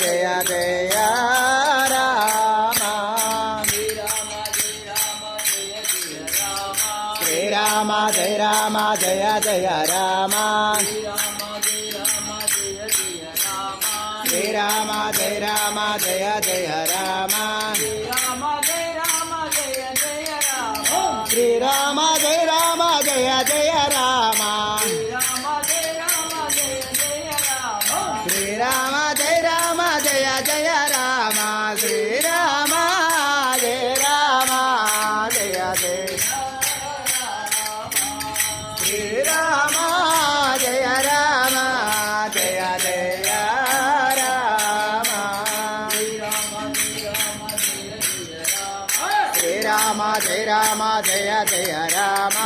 జయ జయ Rama Srirama జయ Rama జయ జయ Rama Srirama జయ Rama జయ జయ Rama Srirama జయ Rama జయ జయ Rama Srirama జయ Rama జయ జయ Rama Srirama జయ Rama జయ జయ Srirama జయ Rama జయ జయ Rama Srirama జయ Rama జయ జయ Rama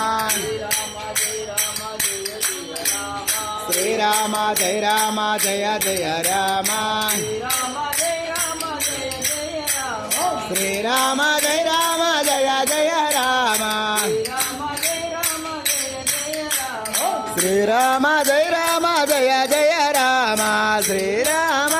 Srirama జయ Rama జయ జయ Rama Srirama జయ Rama జయ జయ Rama Srirama జయ Rama జయ జయ Rama Srirama